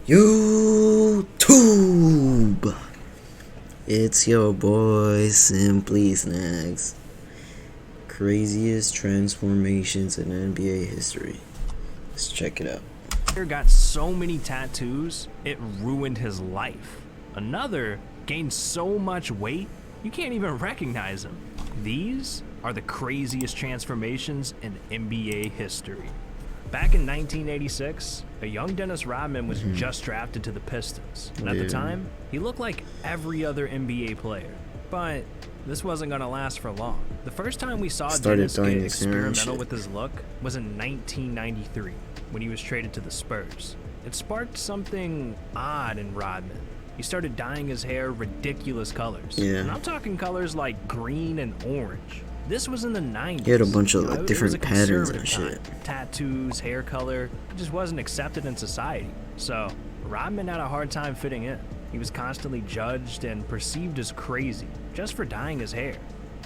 YouTube! It's your boy Simply Snacks. Craziest transformations in NBA history. Let's check it out. Got so many tattoos, it ruined his life. Another gained so much weight, you can't even recognize him. These are the craziest transformations in NBA history. Back in 1986, a young Dennis Rodman was just drafted to the Pistons. And at the time, he looked like every other NBA player. But this wasn't gonna last for long. The first time we saw Dennis get experimental with his look was in 1993, when he was traded to the Spurs. It sparked something odd in Rodman. He started dyeing his hair ridiculous colors. And I'm talking colors like green and orange. This was in the 90s. He had a bunch of like different patterns and shit. Tattoos, hair color, it just wasn't accepted in society. So Rodman had a hard time fitting in. He was constantly judged and perceived as crazy just for dyeing his hair.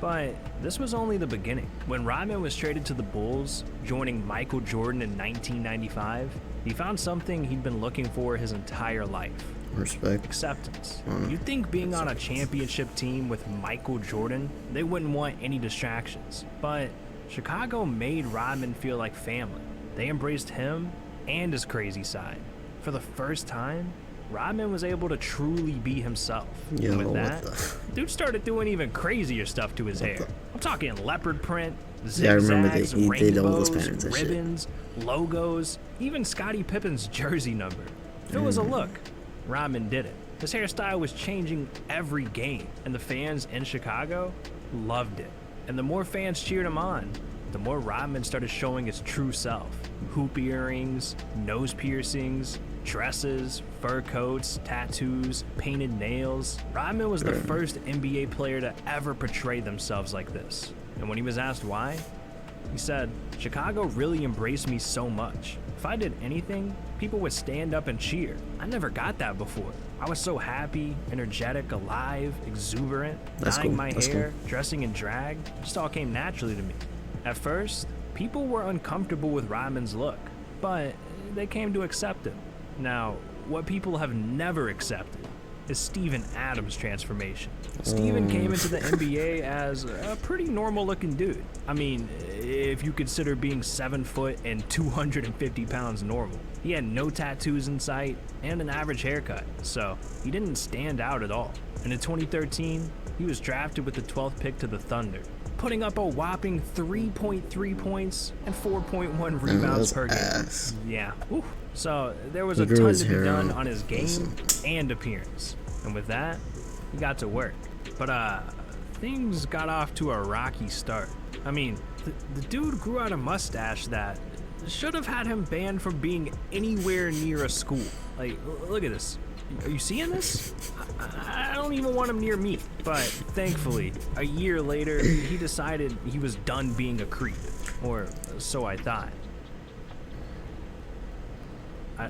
But this was only the beginning. When Rodman was traded to the Bulls, joining Michael Jordan in 1995, he found something he'd been looking for his entire life. Respect. Acceptance. You'd think being on a championship team with Michael Jordan, they wouldn't want any distractions. But Chicago made Rodman feel like family. They embraced him and his crazy side. For the first time, Rodman was able to truly be himself. And with that, dude started doing even crazier stuff to his hair. I'm talking leopard print, zigzags, rainbows, ribbons, logos, even Scottie Pippen's jersey number. If it was a look, Rodman did it. His hairstyle was changing every game, and the fans in Chicago loved it. And the more fans cheered him on, the more Rodman started showing his true self. Hoop earrings, nose piercings, dresses, fur coats, tattoos, painted nails. Rodman was the first NBA player to ever portray themselves like this. And when he was asked why, he said, "Chicago really embraced me so much. If I did anything, people would stand up and cheer. I never got that before. I was so happy, energetic, alive, exuberant, dyeing my hair, dressing in drag. It just all came naturally to me." At first, people were uncomfortable with Rodman's look, but they came to accept him. Now, what people have never accepted is Steven Adams' transformation. Steven came into the NBA as a pretty normal looking dude. I mean, if you consider being 7 foot and 250 pounds normal. He had no tattoos in sight and an average haircut, so he didn't stand out at all. And in 2013, he was drafted with the 12th pick to the Thunder, putting up a whopping 3.3 points and 4.1 rebounds per game. Yeah. Ooh. So there was a ton to be done on his game and appearance. And with that, he got to work. But things got off to a rocky start. I mean, the dude grew out a mustache that should have had him banned from being anywhere near a school. Like, look at this. Are you seeing this? I don't even want him near me. But thankfully, a year later, he decided he was done being a creep. Or so I thought.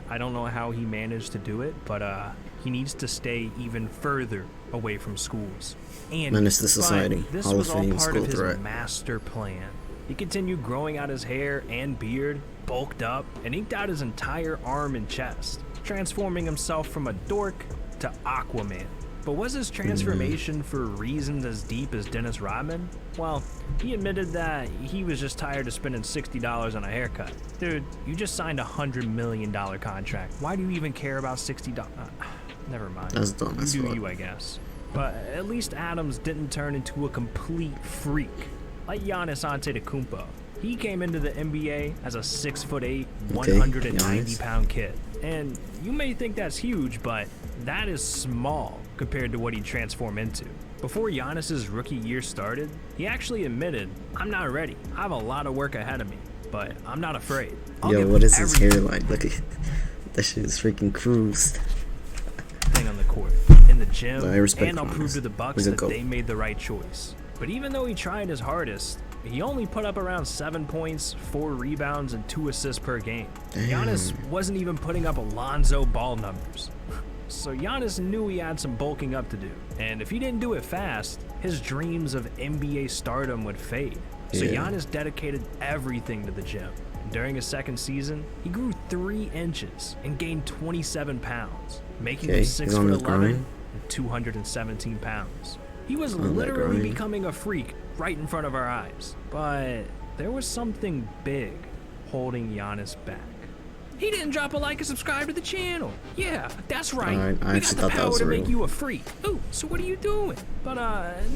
I don't know how he managed to do it, but he needs to stay even further away from schools. And menace to society. This was all part of his master plan. He continued growing out his hair and beard, bulked up, and inked out his entire arm and chest, transforming himself from a dork to Aquaman. But was his transformation for reasons as deep as Dennis Rodman? Well, he admitted that he was just tired of spending $60 on a haircut. Dude, you just signed a $100 million contract. Why do you even care about $60? Never mind. That's dumb as fuck. You do you, I guess. But at least Adams didn't turn into a complete freak like Giannis Antetokounmpo. He came into the NBA as a 6'8", 190-pound kid. And you may think that's huge, but that is small compared to what he transformed into. Before Giannis's rookie year started, he actually admitted, "I'm not ready. I have a lot of work ahead of me, but I'm not afraid." Yo, what is his hairline? Look at that shit is freaking cruised. Thing on the court, in the gym, and I'll prove to the Bucks that they made the right choice. But even though he tried his hardest, he only put up around 7 points, 4 rebounds, and 2 assists per game. Giannis wasn't even putting up Alonzo Ball numbers. So Giannis knew he had some bulking up to do. And if he didn't do it fast, his dreams of NBA stardom would fade. So Giannis dedicated everything to the gym. During his second season, he grew 3 inches and gained 27 pounds, making Okay, him he's on the 6'11" grind. and 217 pounds. He was On that literally grind. becoming a freak right in front of our eyes. But there was something big holding Giannis back. He didn't drop a like and subscribe to the channel. Yeah, that's right. Alright, I We got actually the thought that power was to make real. you a freak. Ooh, so what are you doing? But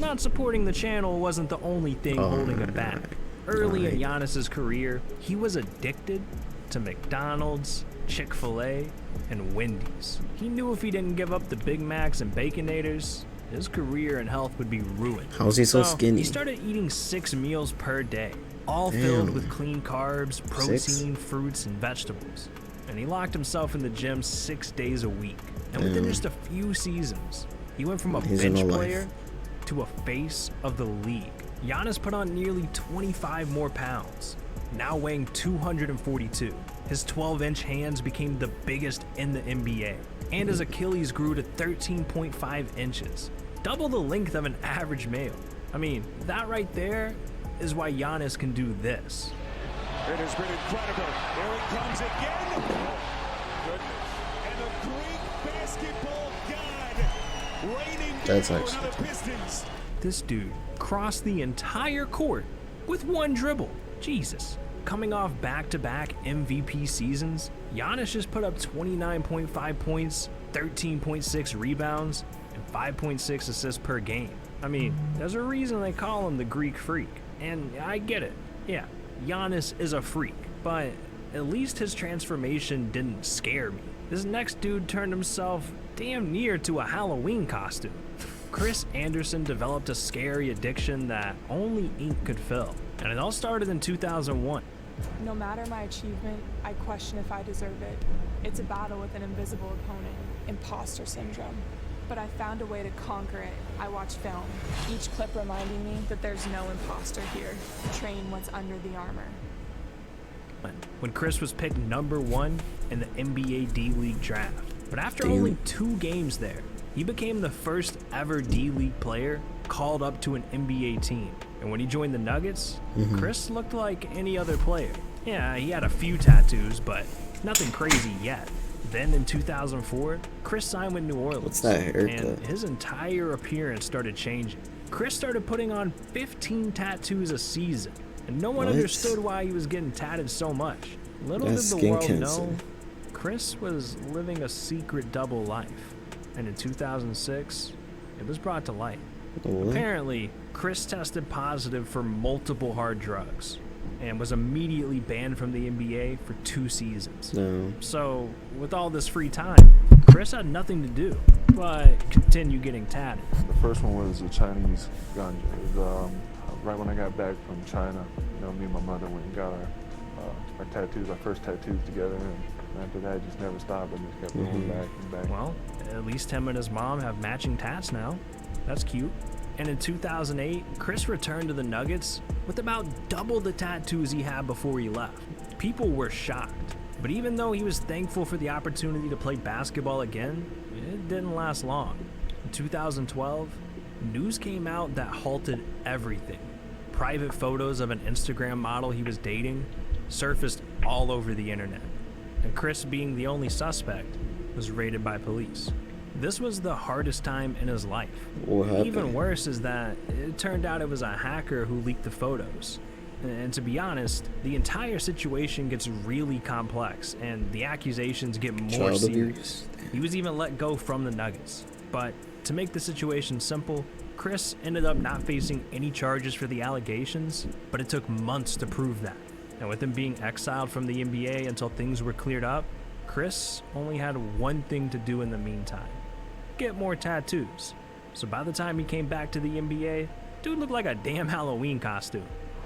not supporting the channel wasn't the only thing holding him back. Early in Giannis's career, he was addicted to McDonald's, Chick-fil-A, and Wendy's. He knew if he didn't give up the Big Macs and Baconators, his career and health would be ruined. How is he so skinny? He started eating 6 meals per day, all filled Damn. with clean carbs, 6? protein, fruits, and vegetables. And he locked himself in the gym 6 days a week. And within Damn. just a few seasons, he went from a He's bench in a life. player to a face of the league. Giannis put on nearly 25 more pounds, now weighing 242. His 12-inch hands became the biggest in the NBA, and his Achilles grew to 13.5 inches, double the length of an average male. I mean, that right there is why Giannis can do this. It has been incredible. Here it comes again. And the Greek basketball god reigning That's down actually on the Pistons. This dude crossed the entire court with one dribble. Jesus. Coming off back-to-back MVP seasons, Giannis just put up 29.5 points, 13.6 rebounds, and 5.6 assists per game. I mean, there's a reason they call him the Greek Freak. And I get it. Yeah, Giannis is a freak, but at least his transformation didn't scare me. This next dude turned himself damn near to a Halloween costume. Chris Anderson developed a scary addiction that only ink could fill, and it all started in 2001. No matter my achievement, I question if I deserve it. It's a battle with an invisible opponent, imposter syndrome. But I found a way to conquer it. I watch film, each clip reminding me that there's no imposter here. Train what's under the armor. When Chris was picked #1 in the NBA D-League draft. But after Damn. only 2 games there, he became the first ever D-League player called up to an NBA team. And when he joined the Nuggets, Chris looked like any other player. Yeah, he had a few tattoos, but nothing crazy yet. Then in 2004, Chris signed with New Orleans. What's that haircut? And his entire appearance started changing. Chris started putting on 15 tattoos a season, and no one What? understood why he was getting tatted so much. Little That's did the skin world cancer. know, Chris was living a secret double life. And in 2006, it was brought to light. What? Apparently, Chris tested positive for multiple hard drugs and was immediately banned from the NBA for 2 seasons. No. So, with all this free time, Chris had nothing to do but continue getting tatted. The first one was a Chinese ganja. It was, right when I got back from China, me and my mother went and got our tattoos, our first tattoos together, and after that, it just never stopped. I just kept going back and back. Well, at least him and his mom have matching tats now. That's cute. And in 2008, Chris returned to the Nuggets with about double the tattoos he had before he left. People were shocked. But even though he was thankful for the opportunity to play basketball again, it didn't last long. In 2012, news came out that halted everything. Private photos of an Instagram model he was dating surfaced all over the internet. And Chris, being the only suspect, was raided by police. This was the hardest time in his life. What happened? Even worse is that it turned out it was a hacker who leaked the photos. And to be honest, the entire situation gets really complex and the accusations get more Child serious. abuse. He was even let go from the Nuggets. But to make the situation simple, Chris ended up not facing any charges for the allegations, but it took months to prove that. And with him being exiled from the NBA until things were cleared up, Chris only had one thing to do in the meantime: get more tattoos. So by the time he came back to the NBA, dude looked like a damn Halloween costume.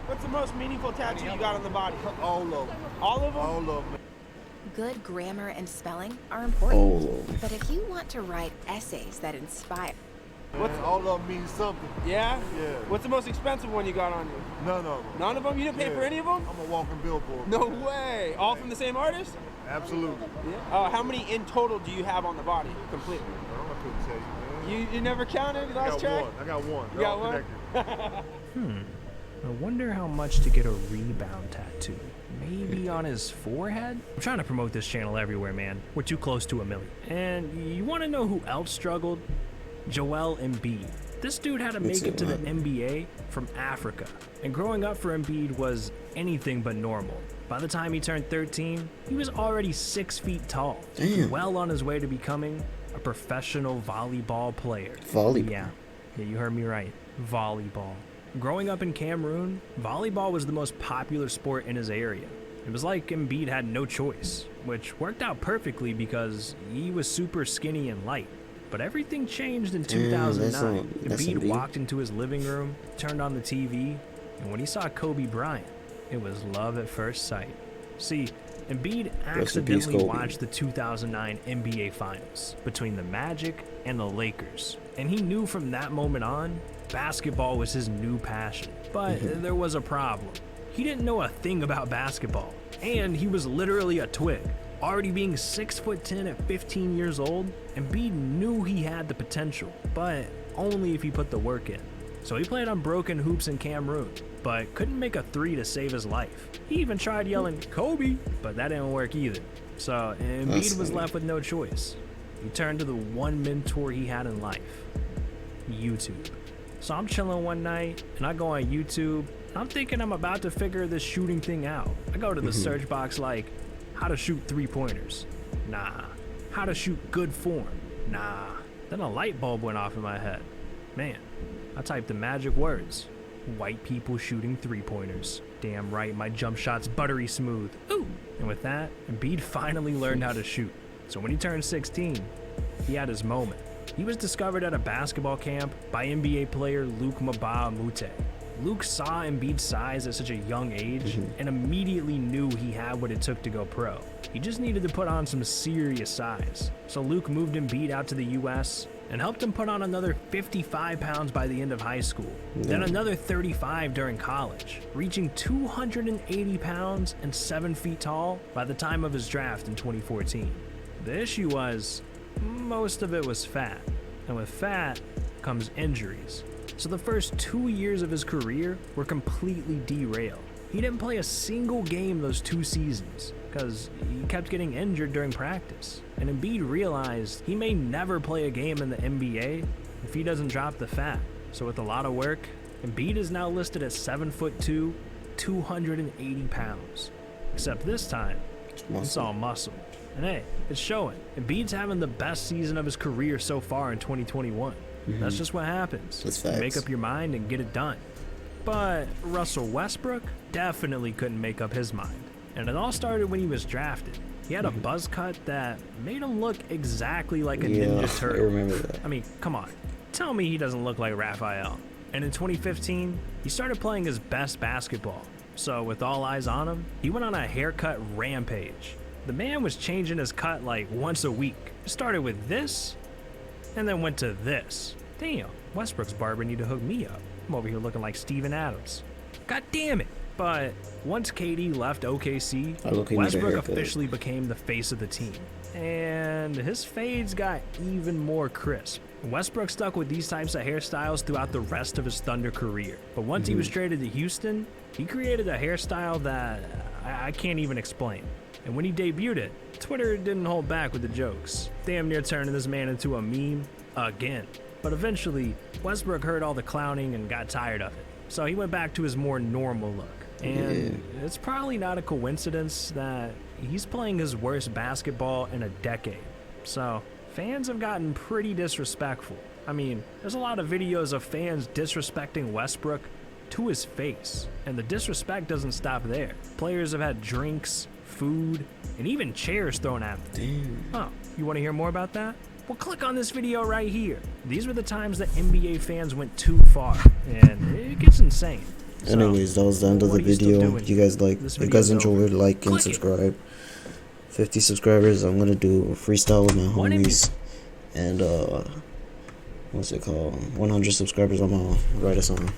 What's the most meaningful tattoo you got on the body? All of them. All of them? All of them. Good grammar and spelling are important. Oh. But if you want to write essays that inspire, All of them mean something. Yeah? Yeah. What's the most expensive one you got on you? None of them. None of them? You didn't pay for any of them? I'm a walking billboard. No way. All from the same artist? Absolutely. How many in total do you have on the body completely? I couldn't tell you, man. You never counted? You I lost got track? one. I got one. You They're got all one? connected. I wonder how much to get a rebound tattoo. Maybe on his forehead? I'm trying to promote this channel everywhere, man. We're too close to 1 million. And you want to know who else struggled? Joel Embiid. This dude had to make it to the NBA from Africa. And growing up for Embiid was anything but normal. By the time he turned 13, he was already 6 feet tall. Damn. Well on his way to becoming a professional volleyball player. Volleyball. Yeah, you heard me right. Volleyball. Growing up in Cameroon, volleyball was the most popular sport in his area. It was like Embiid had no choice, which worked out perfectly because he was super skinny and light. But everything changed in 2009. that's Embiid Embiid. walked into his living room, turned on the TV, and when he saw Kobe Bryant, it was love at first sight. See, Embiid Rest in peace, accidentally Kobe. watched the 2009 NBA Finals between the Magic and the Lakers, and he knew from that moment on, basketball was his new passion. But there was a problem. He didn't know a thing about basketball, and he was literally a twig. Already being 6'10" at 15 years old, Embiid knew he had the potential, but only if he put the work in. So he played on broken hoops in Cameroon, but couldn't make a three to save his life. He even tried yelling, "Kobe," but that didn't work either. So Embiid was left with no choice. He turned to the one mentor he had in life, YouTube. So I'm chilling one night, and I go on YouTube, and I'm thinking I'm about to figure this shooting thing out. I go to the search box like, how to shoot 3-pointers? Nah. How to shoot good form? Nah. Then a light bulb went off in my head. Man, I typed the magic words. White people shooting 3-pointers. Damn right, my jump shot's buttery smooth. Ooh! And with that, Embiid finally learned how to shoot. So when he turned 16, he had his moment. He was discovered at a basketball camp by NBA player Luke Mbah a Moute. Luke saw Embiid's size at such a young age and immediately knew he had what it took to go pro. He just needed to put on some serious size. So Luke moved Embiid out to the US and helped him put on another 55 pounds by the end of high school, then another 35 during college, reaching 280 pounds and 7 feet tall by the time of his draft in 2014. The issue was, most of it was fat, and with fat comes injuries. So the first 2 years of his career were completely derailed. He didn't play a single game those 2 seasons because he kept getting injured during practice. And Embiid realized he may never play a game in the NBA if he doesn't drop the fat. So with a lot of work, Embiid is now listed at 7'2", 280 pounds. Except this time, it's all muscle. And hey, it's showing. Embiid's having the best season of his career so far in 2021. That's just what happens. That's You facts. make up your mind and get it done. But Russell Westbrook definitely couldn't make up his mind. And it all started when he was drafted. He had a buzz cut that made him look exactly like a Ninja I Turtle. remember that. I mean, come on. Tell me he doesn't look like Raphael. And in 2015, he started playing his best basketball. So with all eyes on him, he went on a haircut rampage. The man was changing his cut like once a week. It started with this, and then went to this. Damn, Westbrook's barber need to hook me up. I'm over here looking like Steven Adams. God damn it. But once KD left OKC, I look, he needs a Westbrook haircut. officially became the face of the team. And his fades got even more crisp. Westbrook stuck with these types of hairstyles throughout the rest of his Thunder career. But once he was traded to Houston, he created a hairstyle that I can't even explain. And when he debuted it, Twitter didn't hold back with the jokes, damn near turning this man into a meme again. But eventually, Westbrook heard all the clowning and got tired of it. So he went back to his more normal look. And it's probably not a coincidence that he's playing his worst basketball in a decade. So fans have gotten pretty disrespectful. I mean, there's a lot of videos of fans disrespecting Westbrook to his face. And the disrespect doesn't stop there. Players have had drinks, food, and even chairs thrown at them. Oh, you want to hear more about that? Well, click on this video right here. These were the times that NBA fans went too far, and it gets insane. So, Anyways, that was the end of the what are you still video. doing? You guys like, This if you guys video's over. enjoyed, like and Click it. subscribe. 50 subscribers, I'm gonna do a freestyle with my One homies. And what's it called? 100 subscribers, I'm gonna write a song.